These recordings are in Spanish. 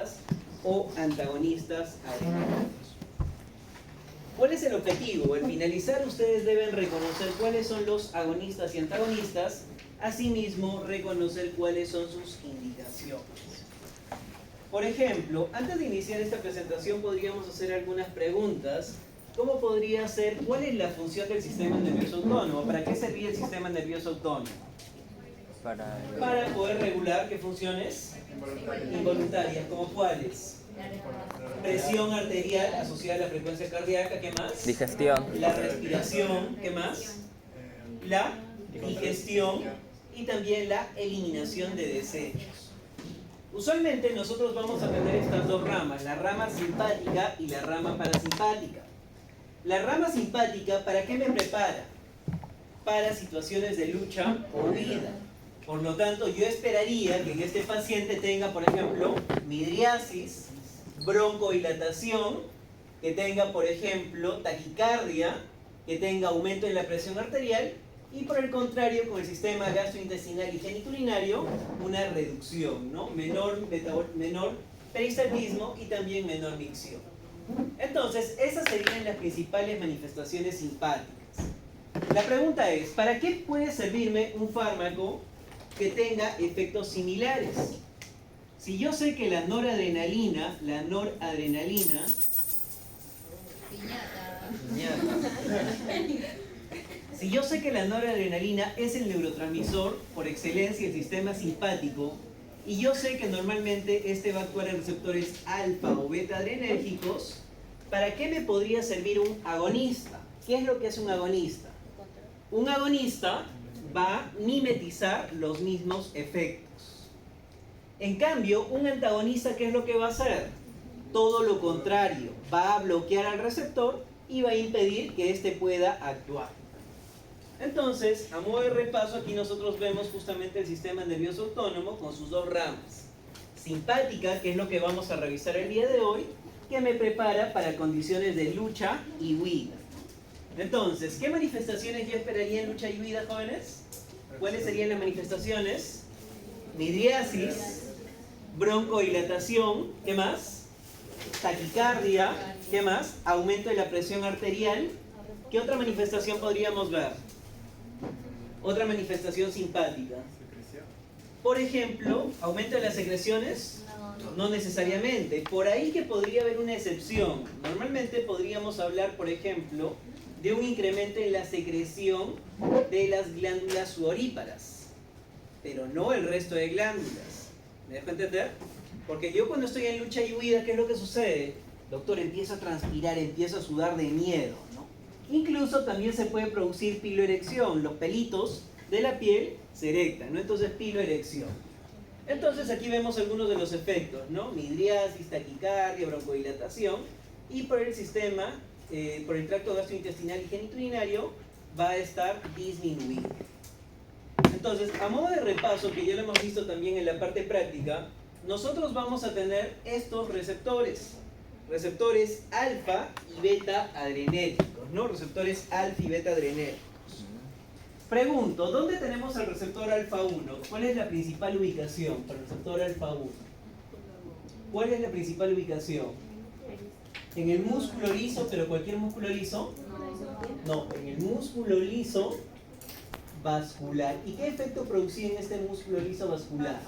agonistas o antagonistas adrenérgicos. ¿Cuál es el objetivo? Al finalizar ustedes deben reconocer cuáles son los agonistas y antagonistas, asimismo reconocer cuáles son sus indicaciones. Por ejemplo, antes de iniciar esta presentación podríamos hacer algunas preguntas. ¿Cómo podría ser? ¿Cuál es la función del sistema nervioso autónomo? ¿Para qué servía el sistema nervioso autónomo? Para poder regular qué funciones involuntarias, ¿como cuáles? Presión arterial asociada a la frecuencia cardíaca, ¿qué más? Digestión. La respiración, ¿qué más? La digestión y también la eliminación de desechos. Usualmente nosotros vamos a tener estas dos ramas, la rama simpática y la rama parasimpática. La rama simpática, ¿para qué me prepara? Para situaciones de lucha o huida. Por lo tanto, yo esperaría que en este paciente tenga, por ejemplo, midriasis, broncodilatación, que tenga, por ejemplo, taquicardia, que tenga aumento en la presión arterial y, por el contrario, con el sistema gastrointestinal y geniturinario, una reducción, ¿no? Menor peristaltismo y también menor micción. Entonces, esas serían las principales manifestaciones simpáticas. La pregunta es, ¿para qué puede servirme un fármaco que tenga efectos similares? Si yo sé que la noradrenalina si yo sé que la noradrenalina es el neurotransmisor por excelencia del sistema simpático, y yo sé que normalmente este va a actuar en receptores alfa o beta adrenérgicos, ¿para qué me podría servir un agonista? ¿Qué es lo que es un agonista? Un agonista va a mimetizar los mismos efectos. En cambio, un antagonista, ¿qué es lo que va a hacer? Todo lo contrario, va a bloquear al receptor y va a impedir que éste pueda actuar. Entonces, a modo de repaso, aquí nosotros vemos justamente el sistema nervioso autónomo con sus dos ramas. Simpática, que es lo que vamos a revisar el día de hoy, que me prepara para condiciones de lucha y huida. Entonces, ¿qué manifestaciones yo esperaría en lucha y huida, jóvenes? ¿Cuáles serían las manifestaciones? Midriasis, broncodilatación, ¿qué más? Taquicardia, ¿qué más? Aumento de la presión arterial. ¿Qué otra manifestación podríamos ver? Otra manifestación simpática. Por ejemplo, aumento de las secreciones. No necesariamente. Por ahí que podría haber una excepción. Normalmente podríamos hablar, por ejemplo, de un incremento en la secreción de las glándulas sudoríparas, pero no el resto de glándulas. ¿Me dejo entender? Porque yo cuando estoy en lucha y huida, ¿qué es lo que sucede? Doctor, empiezo a transpirar, empiezo a sudar de miedo, ¿no? Incluso también se puede producir piloerección. Los pelitos de la piel se erectan, ¿no? Entonces, piloerección. Entonces, aquí vemos algunos de los efectos, ¿no? Midriasis, taquicardia, broncodilatación. Y por el sistema, por el tracto gastrointestinal y geniturinario, va a estar disminuido. Entonces, a modo de repaso, que ya lo hemos visto también en la parte práctica, nosotros vamos a tener estos receptores. Receptores alfa y beta adrenérgicos, ¿no? Receptores alfa y beta adrenérgicos. Pregunto, ¿dónde tenemos el receptor alfa 1? ¿Cuál es la principal ubicación para el receptor alfa 1? ¿Cuál es la principal ubicación? ¿En el músculo liso, pero cualquier músculo liso? No, en el músculo liso vascular. ¿Y qué efecto producía en este músculo liso vascular?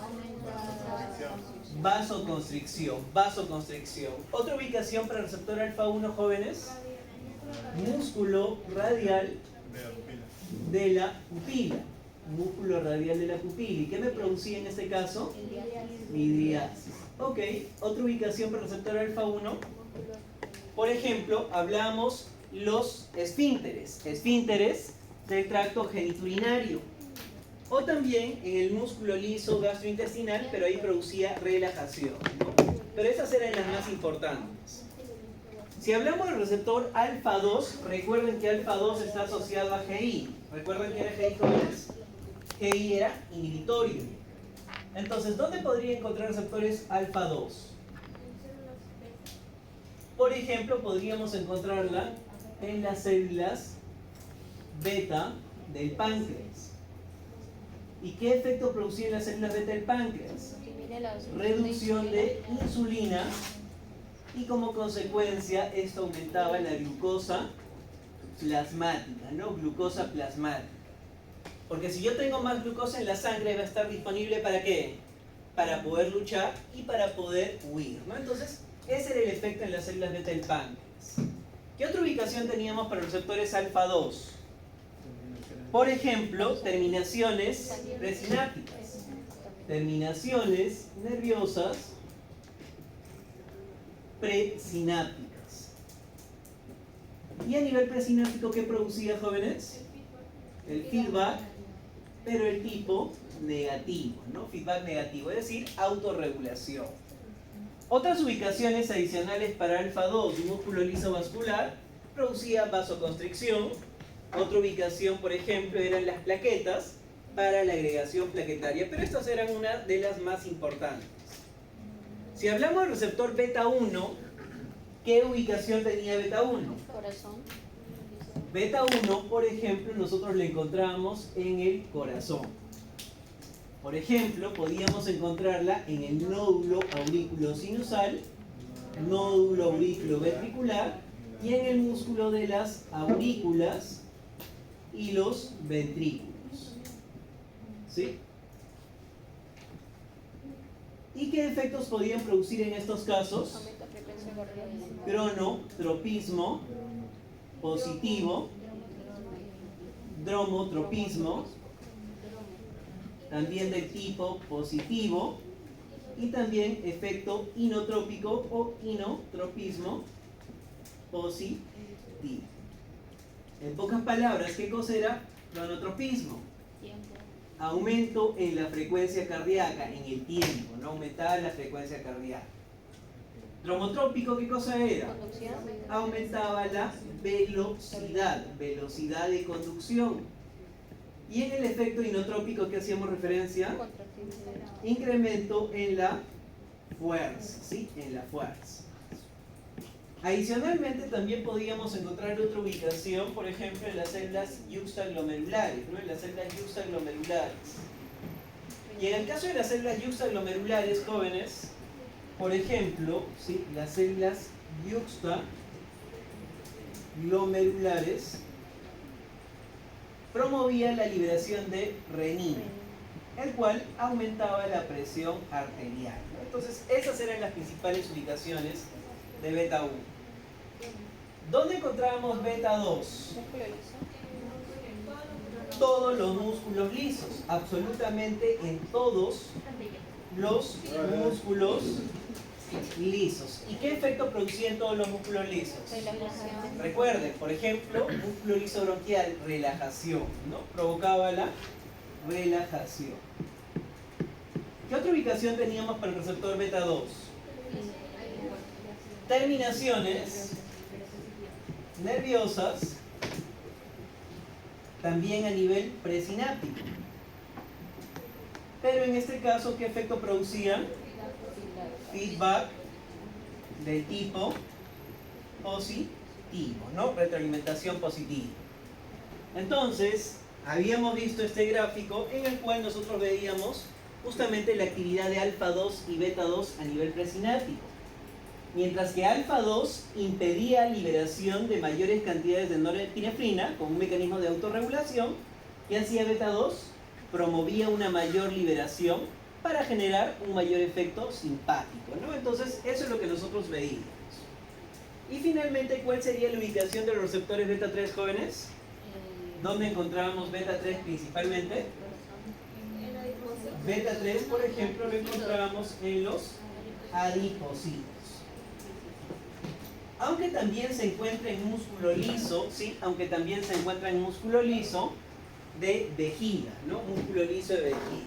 Vasoconstricción, vasoconstricción. ¿Otra ubicación para el receptor alfa 1, jóvenes? Músculo radial de la pupila. Músculo radial de la pupila. ¿Y qué me producía en este caso? Midriasis. Ok, otra ubicación para el receptor alfa 1. Por ejemplo, hablamos los esfínteres. Esfínteres del tracto geniturinario. O también en el músculo liso gastrointestinal, pero ahí producía relajación, ¿no? Pero esas eran las más importantes. Si hablamos del receptor alfa 2, recuerden que alfa 2 está asociado a GI. ¿Recuerdan que era GI, jóvenes? GI era inhibitorio. Entonces, ¿dónde podría encontrar receptores alfa 2? Por ejemplo, podríamos encontrarla en las células beta del páncreas. ¿Y qué efecto producía en las células beta del páncreas? Reducción de insulina, y como consecuencia esto aumentaba la glucosa plasmática, ¿no? Glucosa plasmática. Porque si yo tengo más glucosa en la sangre, va a estar disponible ¿para qué? Para poder luchar y para poder huir, ¿no? Entonces, ese era el efecto en las células beta del páncreas. ¿Qué otra ubicación teníamos para los receptores alfa 2? Por ejemplo, terminaciones presinápticas, terminaciones nerviosas presinápticas. ¿Y a nivel presináptico qué producía, jóvenes? El feedback, pero el tipo negativo, ¿no? Feedback negativo, es decir, autorregulación. Otras ubicaciones adicionales para alfa 2, músculo liso vascular, producía vasoconstricción. Otra ubicación, por ejemplo, eran las plaquetas para la agregación plaquetaria, pero estas eran una de las más importantes. Si hablamos del receptor beta 1, ¿qué ubicación tenía beta 1? Corazón. Beta 1, por ejemplo, nosotros la encontramos en el corazón. Por ejemplo, podíamos encontrarla en el nódulo auriculosinusal, nódulo auriculoventricular y en el músculo de las aurículas y los ventrículos. ¿Sí? ¿Y qué efectos podían producir en estos casos? Cronotropismo positivo, dromotropismo, también del tipo positivo, y también efecto inotrópico o inotropismo positivo. En pocas palabras, ¿qué cosa era cronotropismo? Aumento en la frecuencia cardíaca, en el tiempo, ¿no? Aumentaba la frecuencia cardíaca. Dromotrópico, ¿qué cosa era? Aumentaba la velocidad, velocidad de conducción. Y en el efecto inotrópico, ¿qué hacíamos referencia? Incremento en la fuerza, ¿sí? En la fuerza. Adicionalmente, también podíamos encontrar otra ubicación, por ejemplo, en las células yuxtaglomerulares, ¿no? En las células yuxtaglomerulares. Y en el caso de las células yuxtaglomerulares, jóvenes, por ejemplo, ¿sí? Las células yuxtaglomerulares promovían la liberación de renina, el cual aumentaba la presión arterial, ¿no? Entonces, esas eran las principales ubicaciones de beta 1. ¿Dónde encontrábamos beta 2? Todos los músculos lisos, absolutamente en todos los músculos lisos. ¿Y qué efecto producía en todos los músculos lisos? Relajación. Recuerden, por ejemplo, músculo liso bronquial, relajación, ¿no? Provocaba la relajación. ¿Qué otra ubicación teníamos para el receptor beta 2? Terminaciones nerviosas, también a nivel presináptico. Pero en este caso, ¿qué efecto producían? Feedback de tipo positivo, ¿no? Retroalimentación positiva. Entonces, habíamos visto este gráfico en el cual nosotros veíamos justamente la actividad de alfa 2 y beta 2 a nivel presináptico. Mientras que alfa 2 impedía liberación de mayores cantidades de norepinefrina con un mecanismo de autorregulación, ¿qué hacía beta 2? Promovía una mayor liberación para generar un mayor efecto simpático, ¿no? Entonces, eso es lo que nosotros veíamos. Y finalmente, ¿cuál sería la ubicación de los receptores beta 3, jóvenes? ¿Dónde encontrábamos beta 3 principalmente? Beta 3, por ejemplo, lo encontrábamos en los adipocitos. Aunque también se encuentra en músculo liso, ¿sí? Aunque también se encuentra en músculo liso de vejiga, ¿no? Músculo liso de vejiga.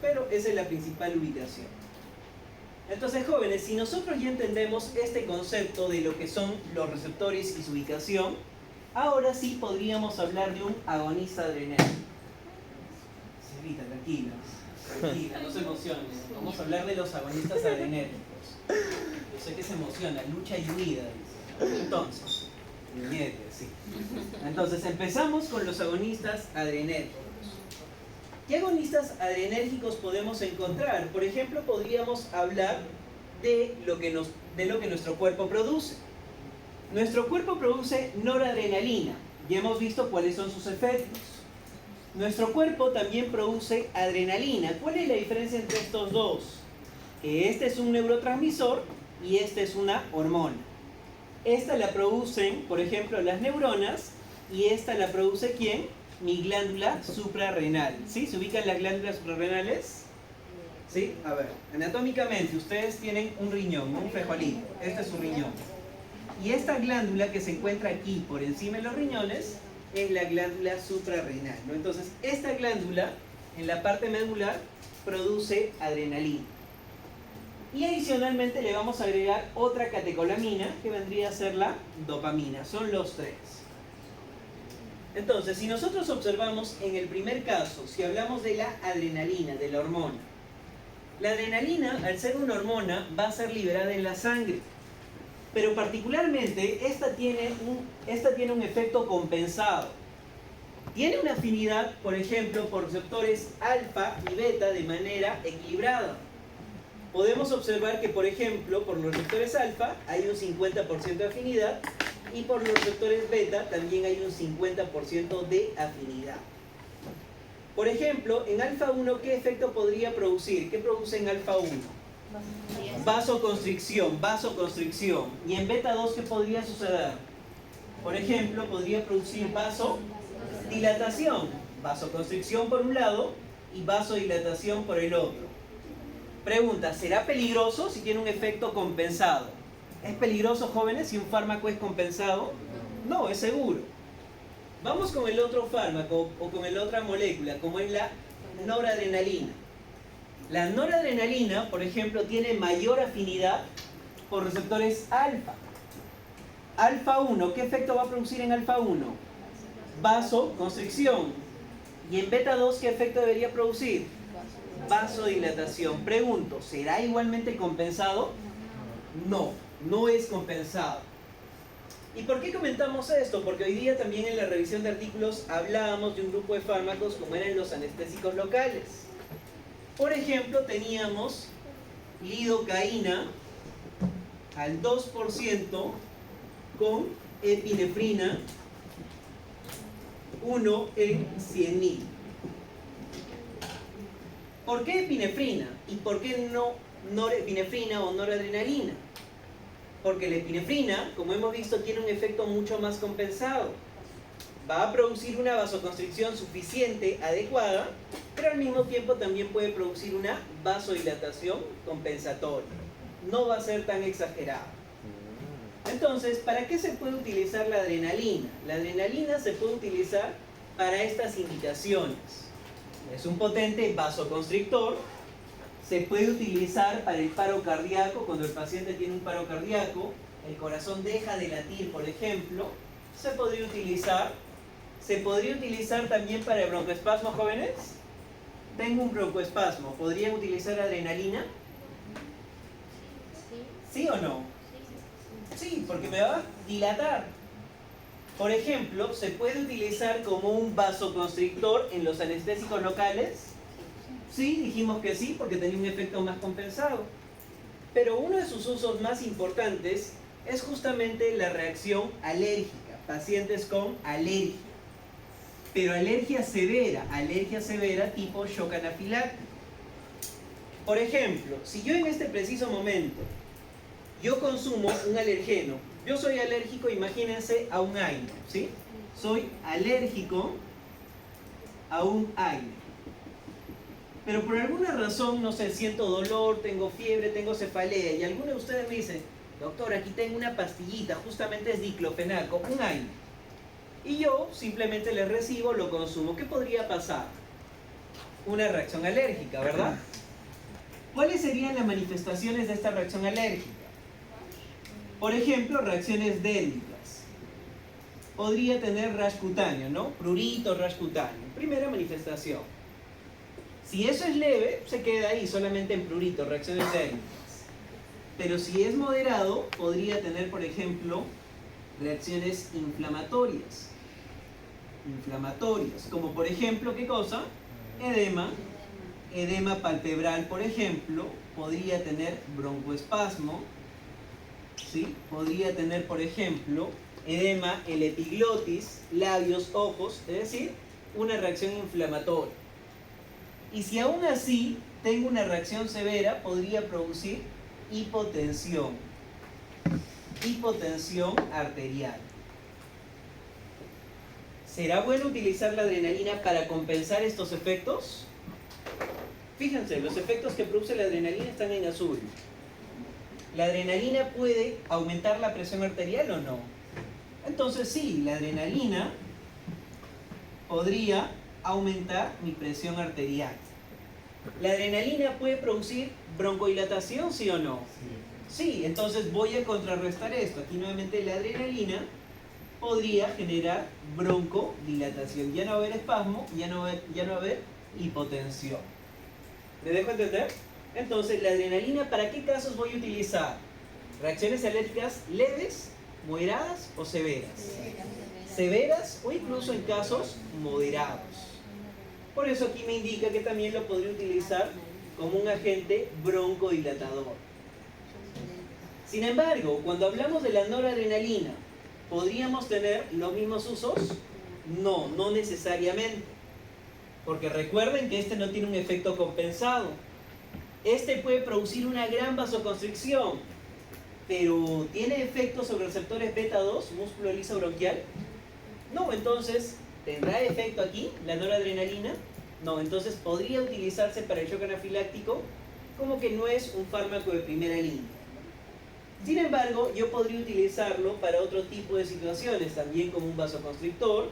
Pero esa es la principal ubicación. Entonces, jóvenes, si nosotros ya entendemos este concepto de lo que son los receptores y su ubicación, ahora sí podríamos hablar de un agonista adrenérgico. Señorita, tranquila, tranquila, no se emocione. Vamos a hablar de los agonistas adrenérgicos. Yo sé que se emociona, lucha y huida. Entonces, sí. Entonces, empezamos con los agonistas adrenérgicos. ¿Qué agonistas adrenérgicos podemos encontrar? Por ejemplo, podríamos hablar de lo que nuestro cuerpo produce. Nuestro cuerpo produce noradrenalina. Ya hemos visto cuáles son sus efectos. Nuestro cuerpo también produce adrenalina. ¿Cuál es la diferencia entre estos dos? Que este es un neurotransmisor y esta es una hormona. Esta la producen, por ejemplo, las neuronas, y esta la produce ¿quién? Mi glándula suprarrenal. ¿Sí? ¿Se ubican las glándulas suprarrenales? ¿Sí? A ver, anatómicamente ustedes tienen un riñón, un frijolito. Este es su riñón. Y esta glándula que se encuentra aquí por encima de los riñones es la glándula suprarrenal, ¿no? Entonces, esta glándula en la parte medular produce adrenalina. Y adicionalmente le vamos a agregar otra catecolamina que vendría a ser la dopamina. Son los tres. Entonces, si nosotros observamos en el primer caso, si hablamos de la adrenalina, de la hormona, la adrenalina, al ser una hormona, va a ser liberada en la sangre. Pero particularmente, esta tiene un efecto compensado. Tiene una afinidad, por ejemplo, por receptores alfa y beta de manera equilibrada. Podemos observar que, por ejemplo, por los receptores alfa hay un 50% de afinidad y por los receptores beta también hay un 50% de afinidad. Por ejemplo, en alfa 1, ¿qué efecto podría producir? ¿Qué produce en alfa 1? Vasoconstricción. Y en beta 2, ¿qué podría suceder? Por ejemplo, podría producir vasodilatación. Vasoconstricción por un lado y vasodilatación por el otro. Pregunta, ¿será peligroso si tiene un efecto compensado? ¿Es peligroso, jóvenes, si un fármaco es compensado? No, es seguro. Vamos con el otro fármaco o con la otra molécula, como es la noradrenalina. La noradrenalina, por ejemplo, tiene mayor afinidad por receptores alfa. Alfa 1, ¿qué efecto va a producir en alfa 1? Vasoconstricción. Y en beta 2, ¿qué efecto debería producir? Vasodilatación. Pregunto, ¿será igualmente compensado? No, no es compensado. ¿Y por qué comentamos esto? Porque hoy día también en la revisión de artículos hablábamos de un grupo de fármacos como eran los anestésicos locales. Por ejemplo, teníamos lidocaína al 2% con epinefrina 1 en 100.000. ¿Por qué epinefrina? ¿Y por qué no norepinefrina o noradrenalina? Porque la epinefrina, como hemos visto, tiene un efecto mucho más compensado. Va a producir una vasoconstricción suficiente, adecuada, pero al mismo tiempo también puede producir una vasodilatación compensatoria. No va a ser tan exagerada. Entonces, ¿para qué se puede utilizar la adrenalina? La adrenalina se puede utilizar para estas indicaciones. Es un potente vasoconstrictor. Se puede utilizar para el paro cardíaco, cuando el paciente tiene un paro cardíaco, el corazón deja de latir, por ejemplo. Se podría utilizar también para el broncoespasmo, jóvenes. Tengo un broncoespasmo, ¿podrían utilizar adrenalina? ¿Sí o no? Sí, porque me va a dilatar. Por ejemplo, ¿se puede utilizar como un vasoconstrictor en los anestésicos locales? Sí, dijimos que sí, porque tenía un efecto más compensado. Pero uno de sus usos más importantes es justamente la reacción alérgica. Pacientes con alergia. Pero alergia severa tipo shock anafiláctico. Por ejemplo, si yo en este preciso momento yo consumo un alergeno, yo soy alérgico, imagínense, a un aire, ¿sí? Soy alérgico a un aire. Pero por alguna razón, no sé, siento dolor, tengo fiebre, tengo cefalea, y alguno de ustedes me dice, doctor, aquí tengo una pastillita, justamente es diclofenaco, un aire. Y yo simplemente le recibo, lo consumo. ¿Qué podría pasar? Una reacción alérgica, ¿verdad? ¿Cuáles serían las manifestaciones de esta reacción alérgica? Por ejemplo, reacciones déndricas. Podría tener rash cutáneo, ¿no? Prurito, rash cutáneo. Primera manifestación. Si eso es leve, se queda ahí solamente en prurito, reacciones déndricas. Pero si es moderado, podría tener, por ejemplo, reacciones inflamatorias. Como por ejemplo, ¿qué cosa? edema, edema palpebral, por ejemplo, podría tener broncoespasmo, ¿sí? Podría tener, por ejemplo, edema en la epiglotis, labios, ojos, es decir, una reacción inflamatoria. Y si aún así tengo una reacción severa, podría producir hipotensión, hipotensión arterial. ¿Será bueno utilizar la adrenalina para compensar estos efectos? Fíjense, los efectos que produce la adrenalina están en azul. ¿La adrenalina puede aumentar la presión arterial o no? Entonces sí, la adrenalina podría aumentar mi presión arterial. ¿La adrenalina puede producir broncodilatación, sí o no? Sí, entonces voy a contrarrestar esto. Aquí nuevamente la adrenalina podría generar broncodilatación. Ya no va a haber espasmo, ya no va a haber hipotensión. ¿Me dejo entender? Entonces, la adrenalina, ¿para qué casos voy a utilizar? ¿Reacciones alérgicas leves, moderadas o severas? Severas o incluso en casos moderados. Por eso aquí me indica que también lo podría utilizar como un agente broncodilatador. Sin embargo, cuando hablamos de la noradrenalina, ¿podríamos tener los mismos usos? No, no necesariamente. Porque recuerden que este no tiene un efecto compensado. Este puede producir una gran vasoconstricción, pero ¿tiene efecto sobre receptores beta 2, músculo liso bronquial? No, entonces, ¿tendrá efecto aquí la noradrenalina? No, entonces podría utilizarse para el shock anafiláctico, como que no es un fármaco de primera línea. Sin embargo, yo podría utilizarlo para otro tipo de situaciones, también como un vasoconstrictor,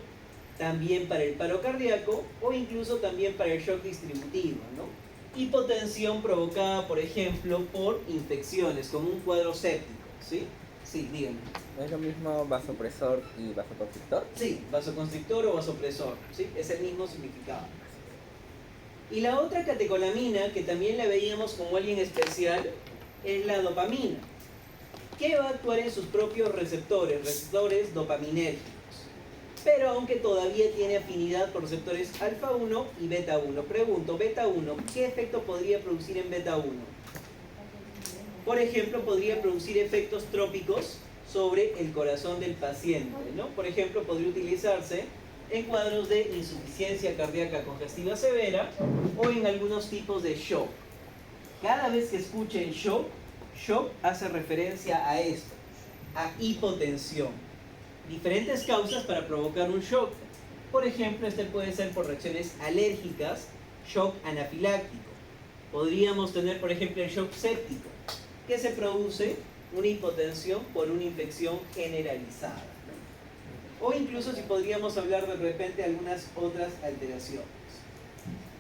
también para el paro cardíaco o incluso también para el shock distributivo, ¿no? Hipotensión provocada, por ejemplo, por infecciones, como un cuadro séptico, ¿sí? Sí, díganme. ¿No es lo mismo vasopresor y vasoconstrictor? Sí, vasoconstrictor o vasopresor, ¿sí? Es el mismo significado. Y la otra catecolamina, que también la veíamos como alguien especial, es la dopamina, que va a actuar en sus propios receptores dopaminérgicos. Pero aunque todavía tiene afinidad por receptores alfa 1 y beta 1. Pregunto, beta 1, ¿qué efecto podría producir en beta 1? Por ejemplo, podría producir efectos trópicos sobre el corazón del paciente, ¿no? Por ejemplo, podría utilizarse en cuadros de insuficiencia cardíaca congestiva severa o en algunos tipos de shock. Cada vez que escuchen shock, shock hace referencia a esto, a hipotensión. Diferentes causas para provocar un shock. Por ejemplo, este puede ser por reacciones alérgicas, shock anafiláctico. Podríamos tener, por ejemplo, el shock séptico, que se produce una hipotensión por una infección generalizada. O incluso si podríamos hablar de repente de algunas otras alteraciones.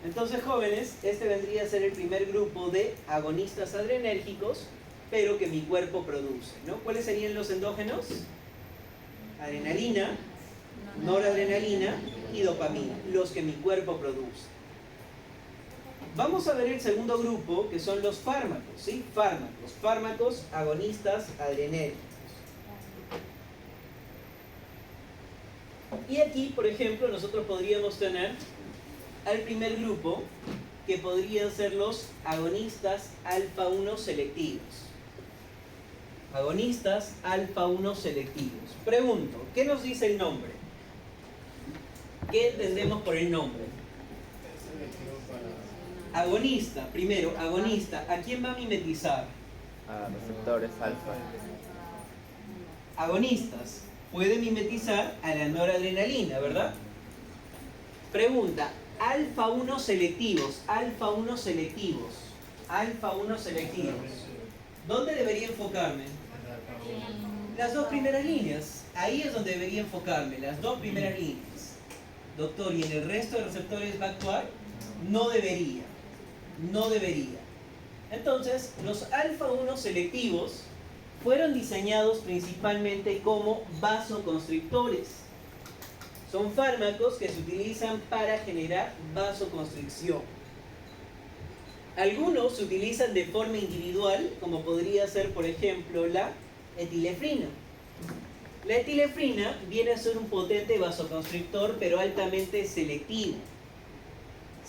Entonces, jóvenes, este vendría a ser el primer grupo de agonistas adrenérgicos, pero que mi cuerpo produce, ¿no? ¿Cuáles serían los endógenos? Adrenalina, noradrenalina y dopamina, los que mi cuerpo produce. Vamos a ver el segundo grupo, que son los fármacos, ¿sí? Fármacos agonistas adrenérgicos. Y aquí, por ejemplo, nosotros podríamos tener al primer grupo, que podrían ser los agonistas alfa 1 selectivos. Agonistas alfa 1 selectivos. Pregunto, ¿qué nos dice el nombre? ¿Qué entendemos por el nombre? Agonista, primero, agonista. ¿A quién va a mimetizar? A receptores alfa. Agonistas. Puede mimetizar a la noradrenalina, ¿verdad? Pregunta, alfa 1 selectivos, alfa 1 selectivos, alfa 1 selectivos. ¿Dónde debería enfocarme? Las dos primeras líneas. Ahí es donde debería enfocarme, las dos primeras líneas. Doctor, ¿y en el resto de receptores va a actuar? No debería. No debería. Entonces, los alfa 1 selectivos fueron diseñados principalmente como vasoconstrictores. Son fármacos que se utilizan para generar vasoconstricción. Algunos se utilizan de forma individual, como podría ser, por ejemplo, la etilefrina. La etilefrina viene a ser un potente vasoconstrictor, pero altamente selectivo.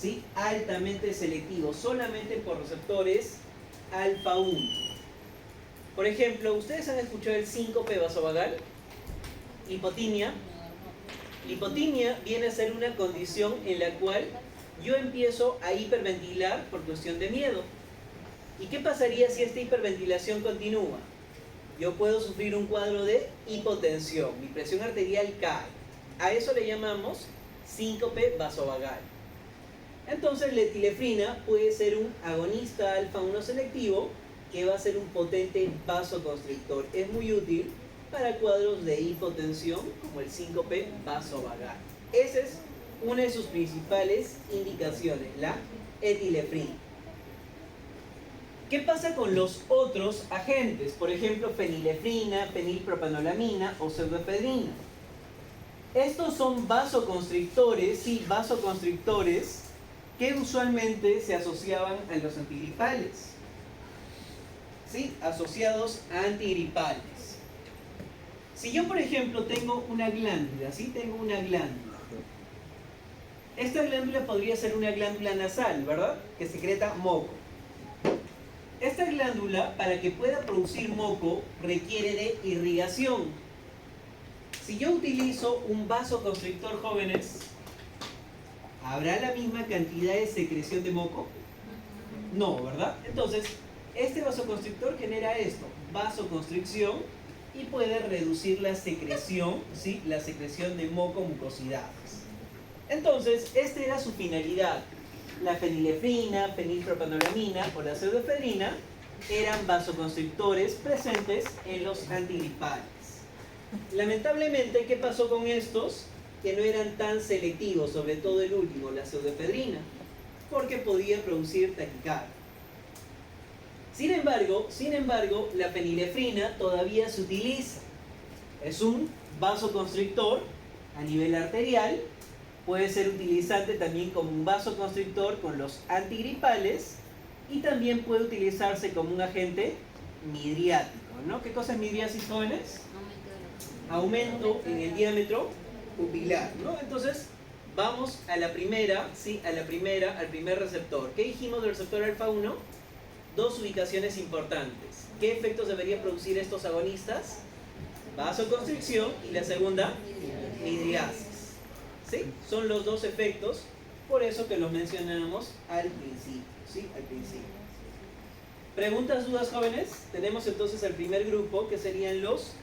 ¿sí? Altamente selectivo, solamente por receptores alfa 1. Por ejemplo, ¿ustedes han escuchado el síncope vasovagal? Hipotimia. La hipotimia viene a ser una condición en la cual yo empiezo a hiperventilar por cuestión de miedo. ¿Y qué pasaría si esta hiperventilación continúa? Yo puedo sufrir un cuadro de hipotensión, mi presión arterial cae. A eso le llamamos síncope vasovagal. Entonces la etilefrina puede ser un agonista alfa 1 selectivo que va a ser un potente vasoconstrictor. Es muy útil para cuadros de hipotensión como el síncope vasovagal. Esa es una de sus principales indicaciones, la etilefrina. ¿Qué pasa con los otros agentes? Por ejemplo, fenilefrina, fenilpropanolamina o pseudoefedrina. Estos son vasoconstrictores, sí, vasoconstrictores que usualmente se asociaban a los antigripales, ¿sí? Asociados a antigripales. Si yo, por ejemplo, tengo una glándula, ¿sí? Tengo una glándula. Esta glándula podría ser una glándula nasal, ¿verdad? Que secreta moco. Esta glándula, para que pueda producir moco, requiere de irrigación. Si yo utilizo un vasoconstrictor, jóvenes, ¿habrá la misma cantidad de secreción de moco? No, ¿verdad? Entonces, este vasoconstrictor genera esto, vasoconstricción, y puede reducir la secreción, ¿sí? La secreción de moco, mucosidades. Entonces, esta era su finalidad. La fenilefrina, fenilpropanolamina o la pseudoefedrina eran vasoconstrictores presentes en los antigripales. Lamentablemente, ¿qué pasó con estos? Que no eran tan selectivos, sobre todo el último, la pseudoefedrina, porque podía producir taquicardia. Sin embargo, la fenilefrina todavía se utiliza. Es un vasoconstrictor a nivel arterial, puede ser utilizante también como un vasoconstrictor con los antigripales y también puede utilizarse como un agente midriático, ¿no? ¿Qué cosa es midriasis, jóvenes? Aumento en el diámetro pupilar, ¿no? Entonces, vamos a la primera, ¿sí? Al primer receptor. ¿Qué dijimos del receptor alfa 1? Dos ubicaciones importantes. ¿Qué efectos deberían producir estos agonistas? Vasoconstricción y la segunda, midriasis. ¿Sí? Son los dos efectos, por eso que los mencionamos al principio, ¿sí? Al principio. ¿Preguntas, dudas, jóvenes? Tenemos entonces el primer grupo, que serían los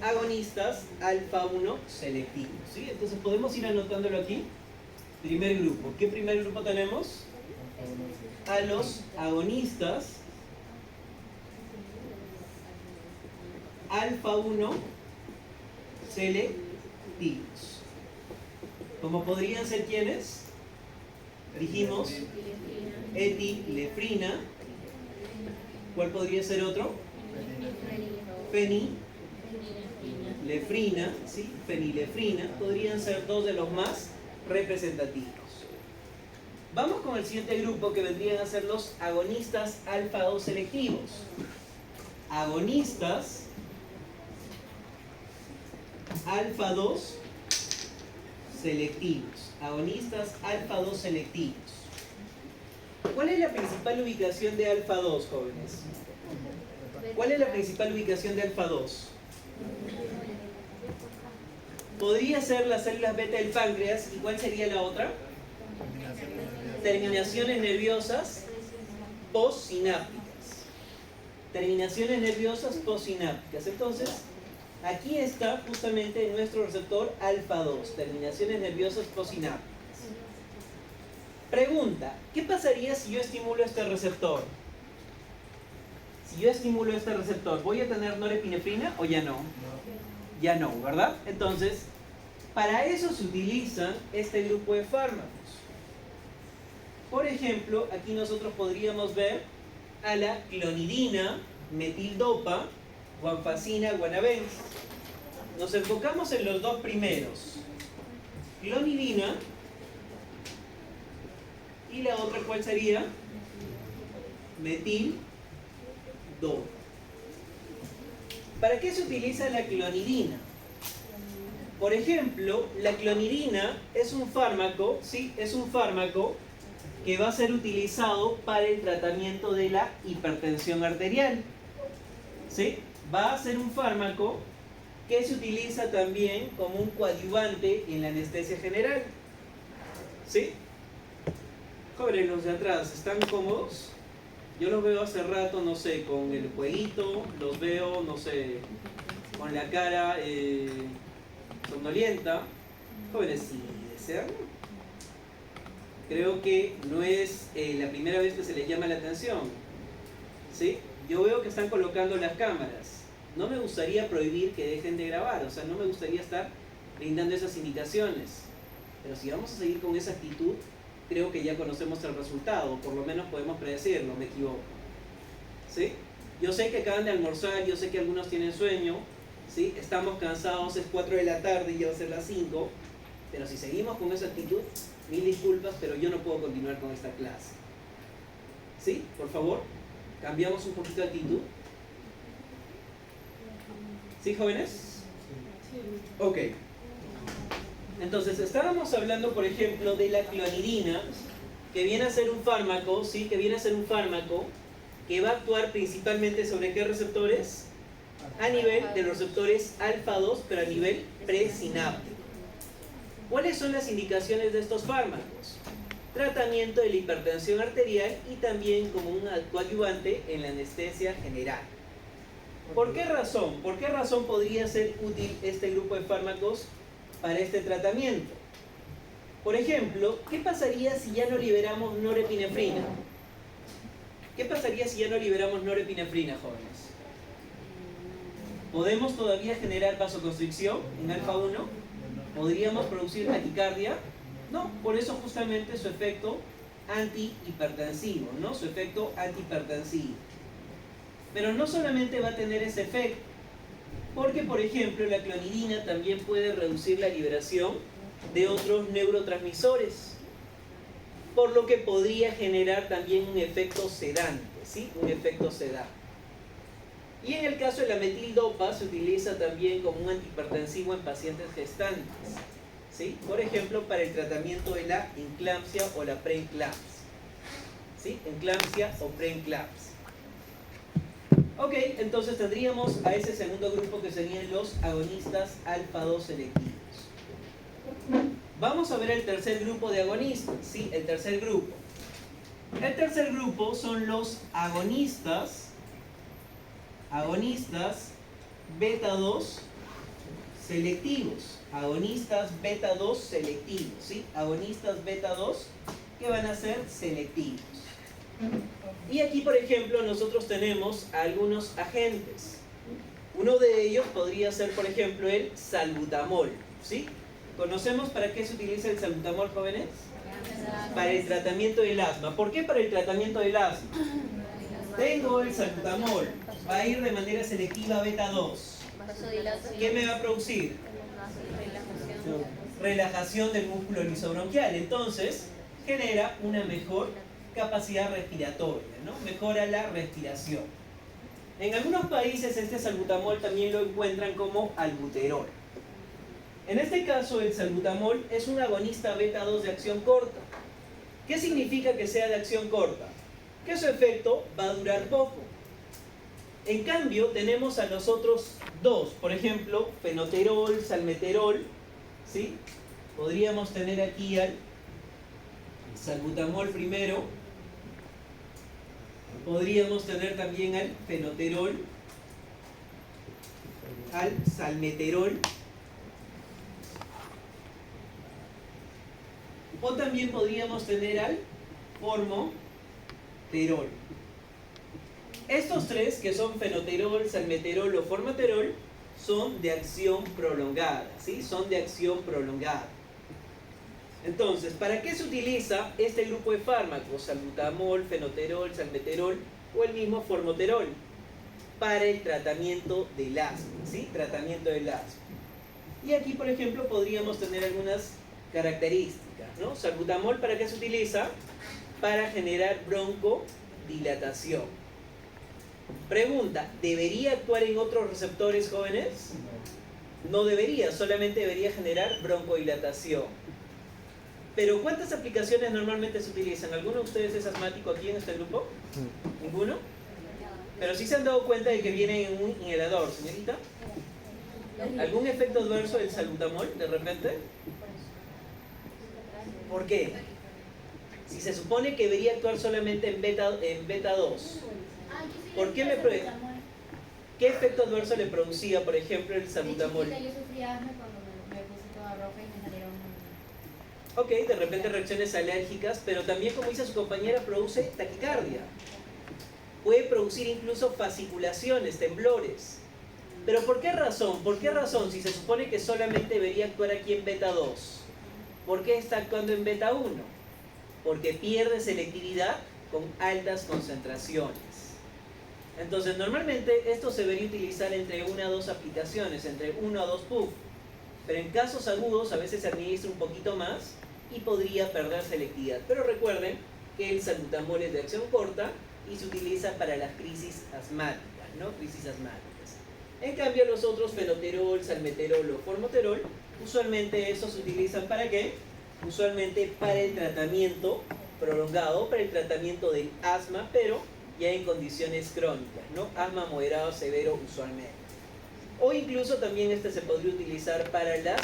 agonistas alfa 1 selectivos, ¿sí? Entonces podemos ir anotándolo aquí. Primer grupo. ¿Qué primer grupo tenemos? A los agonistas alfa 1 selectivos. ¿Cómo podrían ser quiénes? Dijimos etilefrina. ¿Cuál podría ser otro? Fenilefrina, ¿sí? Fenilefrina. Podrían ser dos de los más representativos. Vamos con el siguiente grupo, que vendrían a ser los agonistas alfa 2 selectivos. Agonistas alfa 2 selectivos. Agonistas alfa 2 selectivos. ¿Cuál es la principal ubicación de alfa 2, jóvenes? ¿Cuál es la principal ubicación de alfa 2? Podría ser las células beta del páncreas. ¿Y cuál sería la otra? Terminaciones nerviosas postsinápticas. Terminaciones nerviosas postsinápticas. Entonces, aquí está justamente nuestro receptor alfa 2, terminaciones nerviosas postsinápticas. Pregunta, ¿qué pasaría si yo estimulo este receptor? Si yo estimulo este receptor, ¿voy a tener norepinefrina o ya no? Ya no, ¿verdad? Entonces, para eso se utiliza este grupo de fármacos. Por ejemplo, aquí nosotros podríamos ver a la clonidina, metildopa, guanfacina, guanabens. Nos enfocamos en los dos primeros. Clonidina. Y la otra, ¿cuál sería? Metildopa. ¿Para qué se utiliza la clonidina? Por ejemplo, la clonidina es un fármaco, ¿sí? Es un fármaco que va a ser utilizado para el tratamiento de la hipertensión arterial. ¿Sí? Va a ser un fármaco que se utiliza también como un coadyuvante en la anestesia general. ¿Sí? Jóvenes, los de atrás, ¿están cómodos? Yo los veo hace rato, no sé, con el jueguito, los veo, no sé, con la cara somnolienta. Jóvenes, si desean, creo que no es la primera vez que se les llama la atención. ¿Sí? Yo veo que están colocando las cámaras. No me gustaría prohibir que dejen de grabar, o sea, no me gustaría estar brindando esas indicaciones. Pero si vamos a seguir con esa actitud, creo que ya conocemos el resultado, por lo menos podemos predecirlo, me equivoco. ¿Sí? Yo sé que acaban de almorzar, yo sé que algunos tienen sueño, ¿sí? Estamos cansados, es 4 de la tarde y ya va a ser las 5, pero si seguimos con esa actitud, mil disculpas, pero yo no puedo continuar con esta clase. ¿Sí? Por favor, cambiamos un poquito de actitud. ¿Sí, jóvenes? Ok. Entonces, estábamos hablando, por ejemplo, de la clonidina, que viene a ser un fármaco, ¿sí? Que viene a ser un fármaco que va a actuar principalmente sobre ¿qué receptores? A nivel de los receptores alfa 2, pero a nivel presináptico. ¿Cuáles son las indicaciones de estos fármacos? Tratamiento de la hipertensión arterial y también como un coadyuvante en la anestesia general. ¿Por qué razón? ¿Por qué razón podría ser útil este grupo de fármacos para este tratamiento? Por ejemplo, ¿qué pasaría si ya no liberamos norepinefrina? ¿Qué pasaría si ya no liberamos norepinefrina, jóvenes? ¿Podemos todavía generar vasoconstricción en alfa 1? ¿Podríamos producir taquicardia? No, por eso justamente su efecto antihipertensivo, ¿no? Su efecto antihipertensivo. Pero no solamente va a tener ese efecto, porque por ejemplo la clonidina también puede reducir la liberación de otros neurotransmisores, por lo que podría generar también un efecto sedante, ¿sí? Un efecto sedante. Y en el caso de la metildopa se utiliza también como un antihipertensivo en pacientes gestantes, ¿sí? Por ejemplo, para el tratamiento de la enclampsia o la preeclampsia, ¿sí? Enclampsia o preeclampsia. Ok, entonces tendríamos a ese segundo grupo que serían los agonistas alfa 2 selectivos. Vamos a ver el tercer grupo de agonistas, ¿sí? El tercer grupo. El tercer grupo son los agonistas beta 2 selectivos. Agonistas beta 2 selectivos, ¿sí? Agonistas beta 2 que van a ser selectivos. Y aquí, por ejemplo, nosotros tenemos algunos agentes. Uno de ellos podría ser, por ejemplo, el salbutamol, ¿sí? ¿Conocemos para qué se utiliza el salbutamol, jóvenes? Para el tratamiento del asma. ¿Por qué para el tratamiento del asma? Tengo el salbutamol, va a ir de manera selectiva a beta 2. ¿Qué me va a producir? Relajación del músculo lisobronquial. Entonces, genera una mejor capacidad respiratoria, ¿no? Mejora la respiración. En algunos países este salbutamol también lo encuentran como albuterol. En este caso el salbutamol es un agonista beta 2 de acción corta. ¿Qué significa que sea de acción corta? Que su efecto va a durar poco. En cambio tenemos a los otros dos, por ejemplo, fenoterol, salmeterol, ¿sí? Podríamos tener aquí al salbutamol primero. Podríamos tener también al fenoterol, al salmeterol, o también podríamos tener al formoterol. Estos tres, que son fenoterol, salmeterol o formoterol, son de acción prolongada, ¿sí? Son de acción prolongada. Entonces, ¿para qué se utiliza este grupo de fármacos? Salbutamol, fenoterol, salmeterol o el mismo formoterol. Para el tratamiento del asma, ¿sí? Tratamiento del asma. Y aquí, por ejemplo, podríamos tener algunas características, ¿no? Salbutamol, ¿para qué se utiliza? Para generar broncodilatación. Pregunta, ¿debería actuar en otros receptores, jóvenes? No debería, solamente debería generar broncodilatación. Pero ¿cuántas aplicaciones normalmente se utilizan? ¿Alguno de ustedes es asmático aquí en este grupo? ¿Ninguno? Pero sí se han dado cuenta de que viene en un inhalador, señorita. ¿Algún efecto adverso del salbutamol de repente? ¿Por qué? Si se supone que debería actuar solamente en beta 2, ¿por qué ¿qué efecto adverso le producía, por ejemplo, el salbutamol? Yo sufría asma cuando me puse toda roja y me salieron... Ok, de repente reacciones alérgicas, pero también, como dice su compañera, produce taquicardia. Puede producir incluso fasciculaciones, temblores. ¿Pero por qué razón? ¿Por qué razón? Si se supone que solamente debería actuar aquí en beta 2, ¿por qué está actuando en beta 1? Porque pierde selectividad con altas concentraciones. Entonces, normalmente esto se debería utilizar entre 1 a 2 aplicaciones, entre 1 a 2 puff. Pero en casos agudos a veces se administra un poquito más y podría perder selectividad. Pero recuerden que el salbutamol es de acción corta y se utiliza para las crisis asmáticas, ¿no? Crisis asmáticas. En cambio, los otros, fenoterol, salmeterol o formoterol, usualmente esos se utilizan ¿para qué? Usualmente para el tratamiento prolongado, para el tratamiento del asma, pero ya en condiciones crónicas, ¿no? Asma moderado, severo usualmente. O incluso también este se podría utilizar para las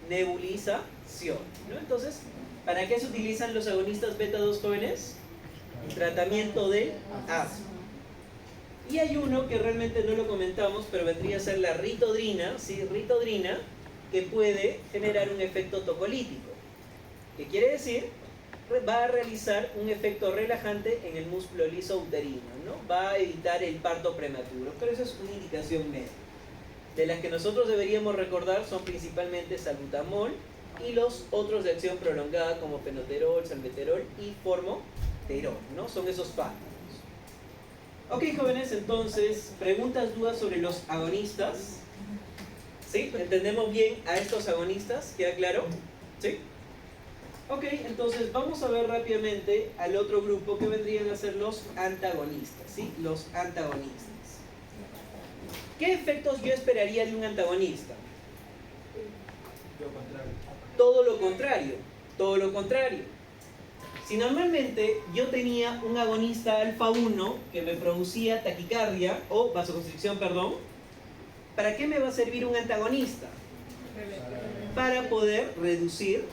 nebulizaciones, ¿no? Entonces, ¿para qué se utilizan los agonistas beta 2 jóvenes? Tratamiento del asma. Y hay uno que realmente no lo comentamos, pero vendría a ser la ritodrina, ¿sí? Ritodrina, que puede generar un efecto tocolítico. ¿Qué quiere decir? Va a realizar un efecto relajante en el músculo liso uterino, ¿no? Va a evitar el parto prematuro, pero eso es una indicación médica. De las que nosotros deberíamos recordar son principalmente salbutamol y los otros de acción prolongada como fenoterol, salmeterol y formoterol, ¿no? Son esos fármacos. Ok, jóvenes, entonces, preguntas, dudas sobre los agonistas. ¿Sí? ¿Entendemos bien a estos agonistas? ¿Queda claro? ¿Sí? Ok, entonces vamos a ver rápidamente al otro grupo que vendrían a ser los antagonistas, ¿sí? Los antagonistas. ¿Qué efectos yo esperaría de un antagonista? Todo lo contrario, todo lo contrario. Si normalmente yo tenía un agonista alfa 1 que me producía taquicardia o vasoconstricción, perdón, ¿para qué me va a servir un antagonista? Para poder reducir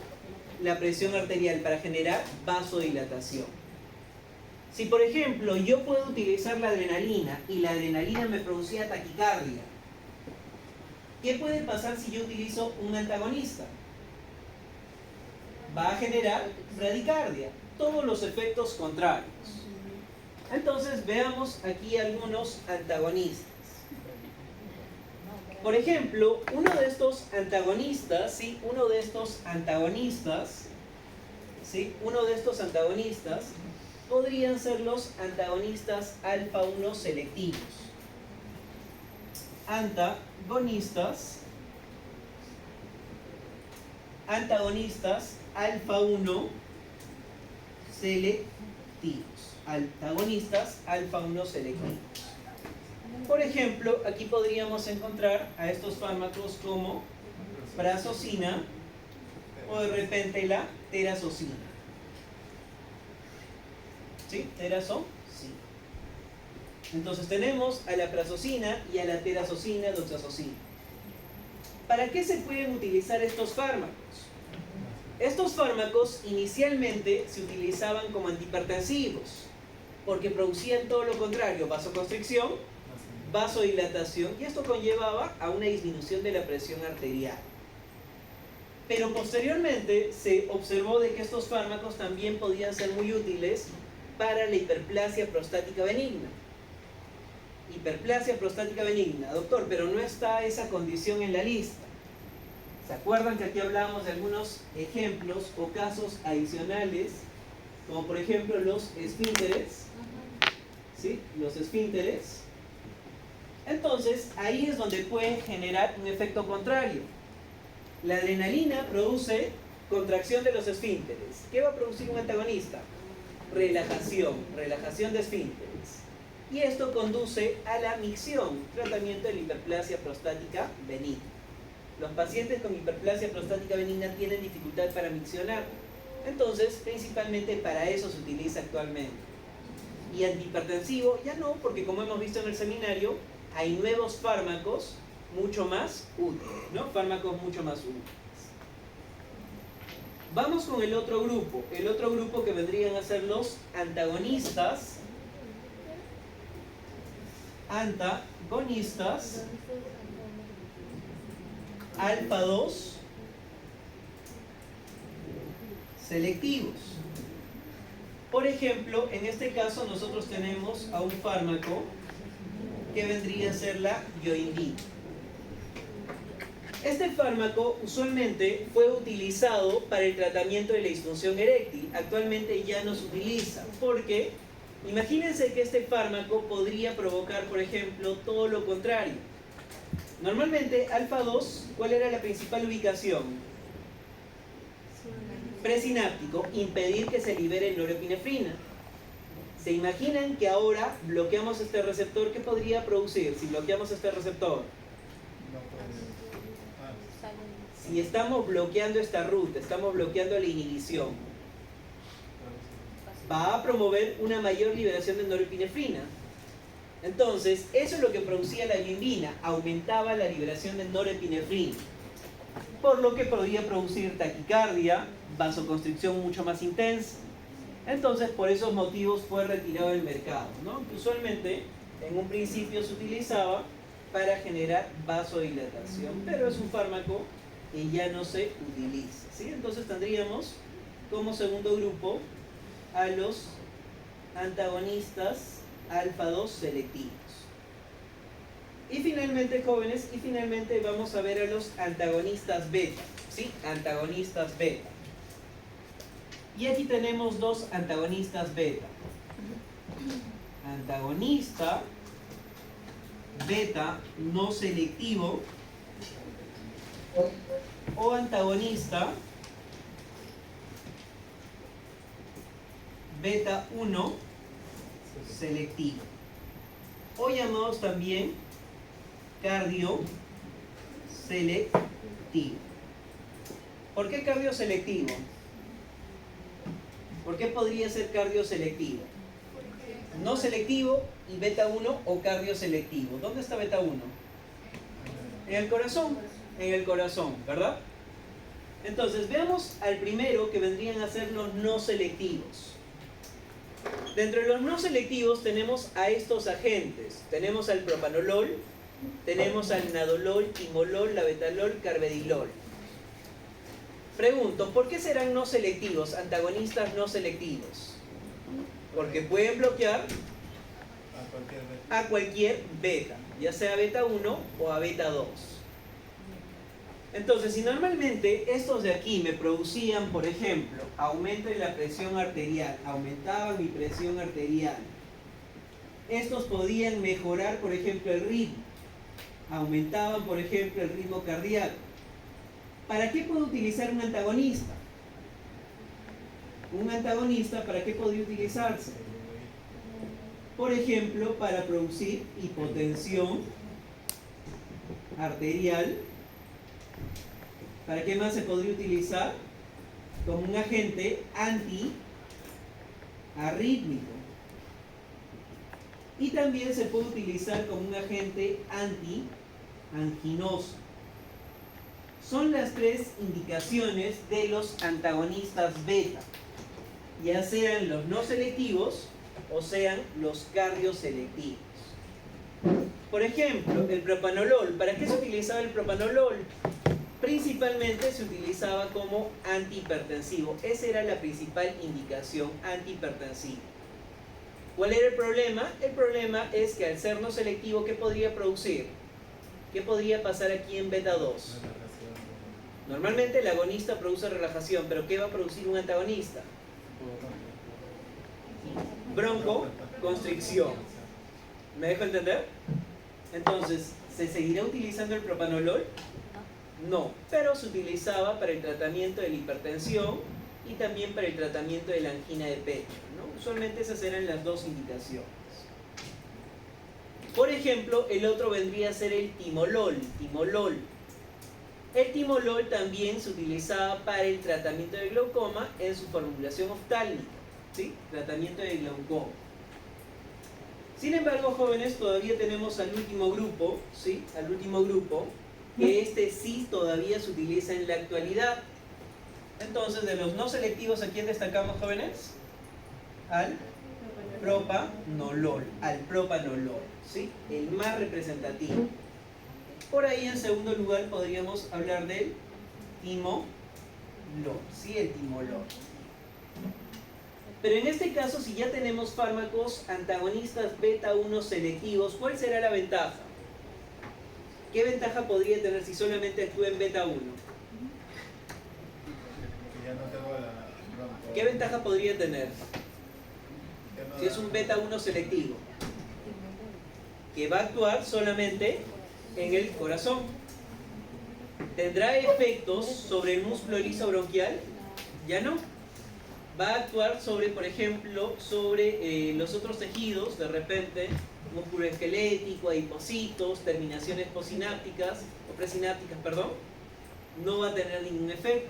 la presión arterial, para generar vasodilatación. Si por ejemplo yo puedo utilizar la adrenalina y la adrenalina me producía taquicardia, ¿qué puede pasar si yo utilizo un antagonista? Va a generar bradicardia, todos los efectos contrarios. Entonces veamos aquí algunos antagonistas. Por ejemplo, uno de estos antagonistas, ¿sí? Uno de estos antagonistas podrían ser los antagonistas alfa 1 selectivos. Antagonistas alfa 1 selectivos. Antagonistas alfa 1 selectivos. Por ejemplo, aquí podríamos encontrar a estos fármacos como prazosina o de repente la terazocina. ¿Sí? Terazocina. Entonces tenemos a la prazosina y a la terazocina, doxazocina. ¿Para qué se pueden utilizar estos fármacos? Estos fármacos inicialmente se utilizaban como antihipertensivos porque producían todo lo contrario, vasoconstricción, vasodilatación, y esto conllevaba a una disminución de la presión arterial. Pero posteriormente se observó de que estos fármacos también podían ser muy útiles para la hiperplasia prostática benigna. Hiperplasia prostática benigna, doctor, pero no está esa condición en la lista. ¿Se acuerdan que aquí hablábamos de algunos ejemplos o casos adicionales, como por ejemplo los esfínteres? ¿Sí? Los esfínteres. Entonces, ahí es donde pueden generar un efecto contrario. La adrenalina produce contracción de los esfínteres. ¿Qué va a producir un antagonista? Relajación de esfínteres. Y esto conduce a la micción, tratamiento de la hiperplasia prostática benigna. Los pacientes con hiperplasia prostática benigna tienen dificultad para miccionar. Entonces, principalmente para eso se utiliza actualmente. Y antihipertensivo, ya no, porque como hemos visto en el seminario, hay nuevos fármacos mucho más útiles, ¿no? Fármacos mucho más útiles. Vamos con el otro grupo que vendrían a ser los antagonistas. Antagonistas alfa 2 selectivos. Por ejemplo, en este caso nosotros tenemos a un fármaco que vendría a ser la yoindina. Este fármaco usualmente fue utilizado para el tratamiento de la disfunción eréctil. Actualmente ya no se utiliza porque imagínense que este fármaco podría provocar, por ejemplo, todo lo contrario. Normalmente, alfa 2, ¿cuál era la principal ubicación? Presináptico, impedir que se libere norepinefrina. ¿Se imaginan que ahora bloqueamos este receptor? ¿Qué podría producir si bloqueamos este receptor? Si estamos bloqueando esta ruta, estamos bloqueando la inhibición, va a promover una mayor liberación de norepinefrina. Entonces, eso es lo que producía la yoindina, aumentaba la liberación de norepinefrina, por lo que podía producir taquicardia, vasoconstricción mucho más intensa. Entonces, por esos motivos fue retirado del mercado, ¿no? Usualmente, en un principio se utilizaba para generar vasodilatación, pero es un fármaco que ya no se utiliza, ¿sí? Entonces tendríamos como segundo grupo a los antagonistas alfa 2 selectivos. Y finalmente, jóvenes, vamos a ver a los antagonistas beta, ¿sí? Antagonistas beta. Y aquí tenemos dos antagonistas beta. Antagonista beta no selectivo o antagonista beta 1 selectivo, o llamados también cardioselectivo. ¿Por qué cardioselectivo? ¿Por qué podría ser cardioselectivo? No selectivo y beta 1 o cardioselectivo. ¿Dónde está beta 1? En el corazón. En el corazón, ¿verdad? Entonces, veamos al primero que vendrían a ser los no selectivos. Dentro de los no selectivos tenemos a estos agentes. Tenemos al propanolol, tenemos al nadolol, timolol, labetalol, carvedilol. Pregunto, ¿por qué serán no selectivos, antagonistas no selectivos? Porque pueden bloquear a cualquier beta, ya sea beta 1 o a beta 2. Entonces, si normalmente estos de aquí me producían, por ejemplo, aumento de la presión arterial, aumentaban mi presión arterial, estos podían mejorar, por ejemplo, el ritmo, aumentaban, por ejemplo, el ritmo cardíaco. ¿Para qué puedo utilizar un antagonista? Un antagonista, ¿para qué podría utilizarse? Por ejemplo, para producir hipotensión arterial. ¿Para qué más se podría utilizar? Como un agente antiarrítmico. Y también se puede utilizar como un agente antianginoso. Son las tres indicaciones de los antagonistas beta, ya sean los no selectivos o sean los cardioselectivos. Por ejemplo, el propanolol. ¿Para qué se utilizaba el propanolol? Principalmente se utilizaba como antihipertensivo. Esa era la principal indicación, antihipertensivo. ¿Cuál era el problema? El problema es que al ser no selectivo, ¿qué podría producir? ¿Qué podría pasar aquí en beta 2? Normalmente el agonista produce relajación, pero ¿qué va a producir un antagonista? Broncoconstricción. ¿Me dejo entender? Entonces, ¿se seguirá utilizando el propanolol? No, pero se utilizaba para el tratamiento de la hipertensión y también para el tratamiento de la angina de pecho, ¿no? Usualmente esas eran las dos indicaciones. Por ejemplo, el otro vendría a ser el timolol. El timolol también se utilizaba para el tratamiento de glaucoma en su formulación oftálmica, ¿sí? Tratamiento de glaucoma. Sin embargo, jóvenes, todavía tenemos al último grupo, ¿sí? Al último grupo, que este sí todavía se utiliza en la actualidad. Entonces, de los no selectivos, ¿a quién destacamos, jóvenes? Al propanolol, ¿sí? El más representativo. Por ahí, en segundo lugar, podríamos hablar del timolol, ¿sí? El timolol. Pero en este caso, si ya tenemos fármacos antagonistas beta 1 selectivos, ¿cuál será la ventaja? ¿Qué ventaja podría tener si solamente actúa en beta 1? ¿Qué ventaja podría tener si es un beta 1 selectivo? Que va a actuar solamente en el corazón. ¿Tendrá efectos sobre el músculo liso bronquial? Ya no. Va a actuar sobre, por ejemplo, sobre los otros tejidos, de repente, músculo esquelético, adipocitos, terminaciones postsinápticas, o presinápticas, perdón, no va a tener ningún efecto.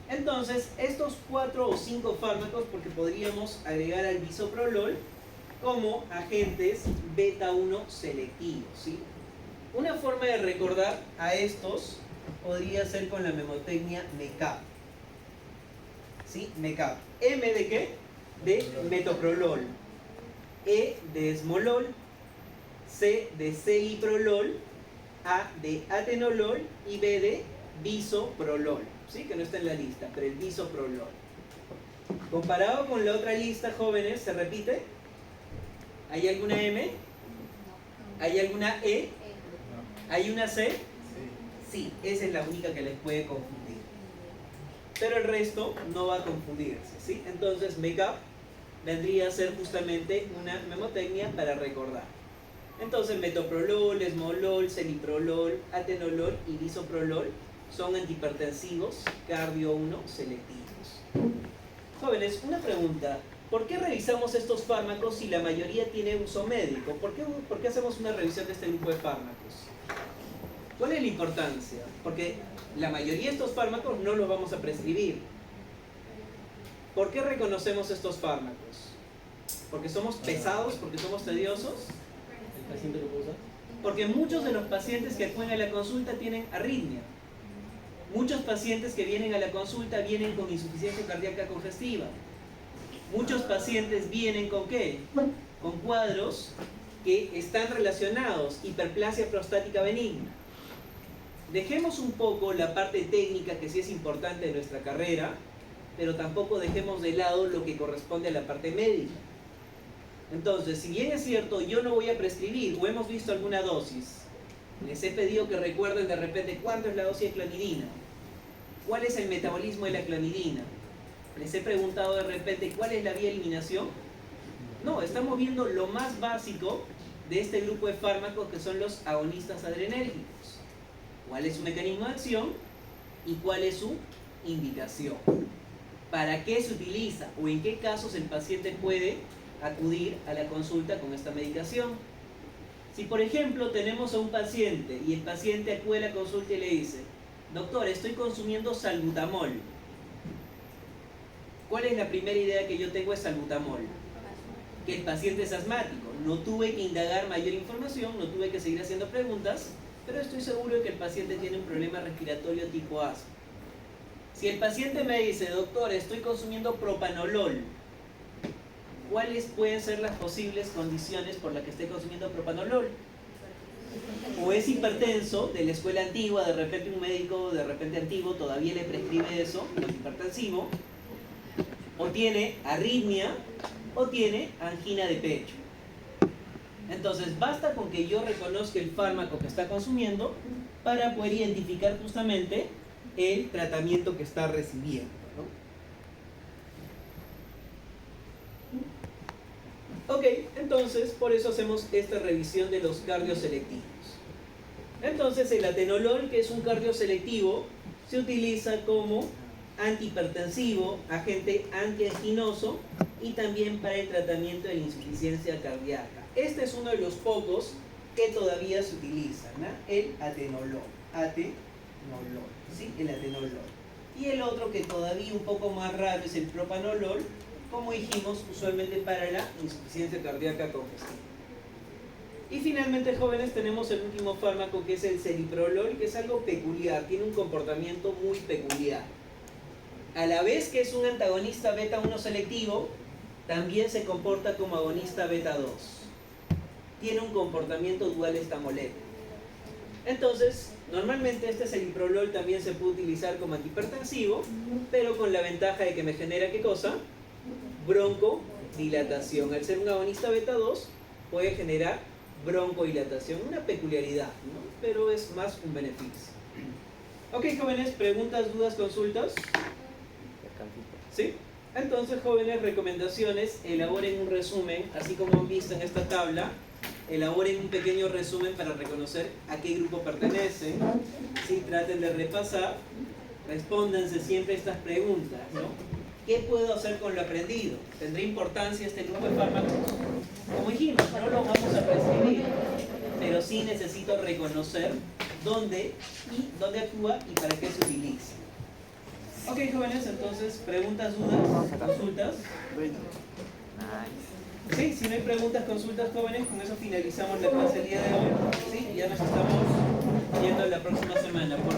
Entonces, estos 4 o 5 fármacos, porque podríamos agregar al bisoprolol como agentes beta 1 selectivos, ¿sí? Una forma de recordar a estos podría ser con la memotecnia MECAP. ¿Sí? MECAP. M de qué? De metoprolol. E de esmolol. C de celiprolol. A de atenolol. Y B de bisoprolol. ¿Sí? Que no está en la lista, pero el bisoprolol. Comparado con la otra lista, jóvenes, ¿se repite? ¿Hay alguna M? ¿Hay alguna E? ¿Hay una C? Sí, esa es la única que les puede confundir. Pero el resto no va a confundirse, ¿sí? Entonces, MECAP vendría a ser justamente una memotecnia para recordar. Entonces, metoprolol, esmolol, celiprolol, atenolol y bisoprolol son antihipertensivos cardio 1 selectivos. Jóvenes, una pregunta. ¿Por qué revisamos estos fármacos si la mayoría tiene uso médico? ¿Por qué hacemos una revisión de este grupo de fármacos? ¿Cuál es la importancia? Porque la mayoría de estos fármacos no los vamos a prescribir. ¿Por qué reconocemos estos fármacos? ¿Porque somos pesados? ¿Porque somos tediosos? ¿El paciente lo puede usar? Porque muchos de los pacientes que acuden a la consulta tienen arritmia. Muchos pacientes que vienen a la consulta vienen con insuficiencia cardíaca congestiva. Muchos pacientes vienen con ¿qué? Con cuadros que están relacionados, hiperplasia prostática benigna. Dejemos un poco la parte técnica, que sí es importante de nuestra carrera, pero tampoco dejemos de lado lo que corresponde a la parte médica. Entonces, si bien es cierto, yo no voy a prescribir, o hemos visto alguna dosis, les he pedido que recuerden de repente cuánto es la dosis de clonidina, cuál es el metabolismo de la clonidina. Les he preguntado de repente cuál es la vía de eliminación. No, estamos viendo lo más básico de este grupo de fármacos, que son los agonistas adrenérgicos. ¿Cuál es su mecanismo de acción y cuál es su indicación? ¿Para qué se utiliza o en qué casos el paciente puede acudir a la consulta con esta medicación? Si por ejemplo tenemos a un paciente y el paciente acude a la consulta y le dice: doctor, estoy consumiendo salbutamol. ¿Cuál es la primera idea que yo tengo de salbutamol? Que el paciente es asmático. No tuve que indagar mayor información, no tuve que seguir haciendo preguntas, pero estoy seguro de que el paciente tiene un problema respiratorio tipo asma. Si el paciente me dice: doctor, estoy consumiendo propanolol, ¿cuáles pueden ser las posibles condiciones por las que esté consumiendo propanolol? O es hipertenso, de la escuela antigua, de repente un médico de repente antiguo todavía le prescribe eso, no es hipertensivo, o tiene arritmia, o tiene angina de pecho. Entonces, basta con que yo reconozca el fármaco que está consumiendo para poder identificar justamente el tratamiento que está recibiendo, ¿no? Ok, entonces, por eso hacemos esta revisión de los cardioselectivos. Entonces, el atenolol, que es un cardioselectivo, se utiliza como antihipertensivo, agente antianginoso y también para el tratamiento de la insuficiencia cardíaca. Este es uno de los pocos que todavía se utilizan, ¿no? El atenolol, ¿sí? El atenolol. Y el otro que todavía un poco más raro es el propanolol, como dijimos, usualmente para la insuficiencia cardíaca congestiva. Y finalmente, jóvenes, tenemos el último fármaco que es el celiprolol, que es algo peculiar, tiene un comportamiento muy peculiar. A la vez que es un antagonista beta 1 selectivo, también se comporta como agonista beta 2. Tiene un comportamiento dual esta molécula. Entonces, normalmente este celiprolol también se puede utilizar como antihipertensivo, pero con la ventaja de que me genera, ¿qué cosa? Broncodilatación. Al ser un agonista beta 2, puede generar broncodilatación. Una peculiaridad, ¿no? Pero es más un beneficio. Ok, jóvenes, preguntas, dudas, consultas. Descansito. ¿Sí? Entonces, jóvenes, recomendaciones, elaboren un resumen, así como han visto en esta tabla, elaboren un pequeño resumen para reconocer a qué grupo pertenecen, ¿sí? Traten de repasar, respóndanse siempre estas preguntas, ¿no? ¿Qué puedo hacer con lo aprendido? ¿Tendrá importancia este grupo de fármacos? Como dijimos, no los vamos a prescribir, pero sí necesito reconocer dónde actúa y para qué se utiliza. Ok, jóvenes, entonces, preguntas, dudas, consultas. Nice. Sí, si no hay preguntas, consultas, jóvenes, con eso finalizamos la clase del día de hoy. Sí, ya nos estamos yendo la próxima semana. Por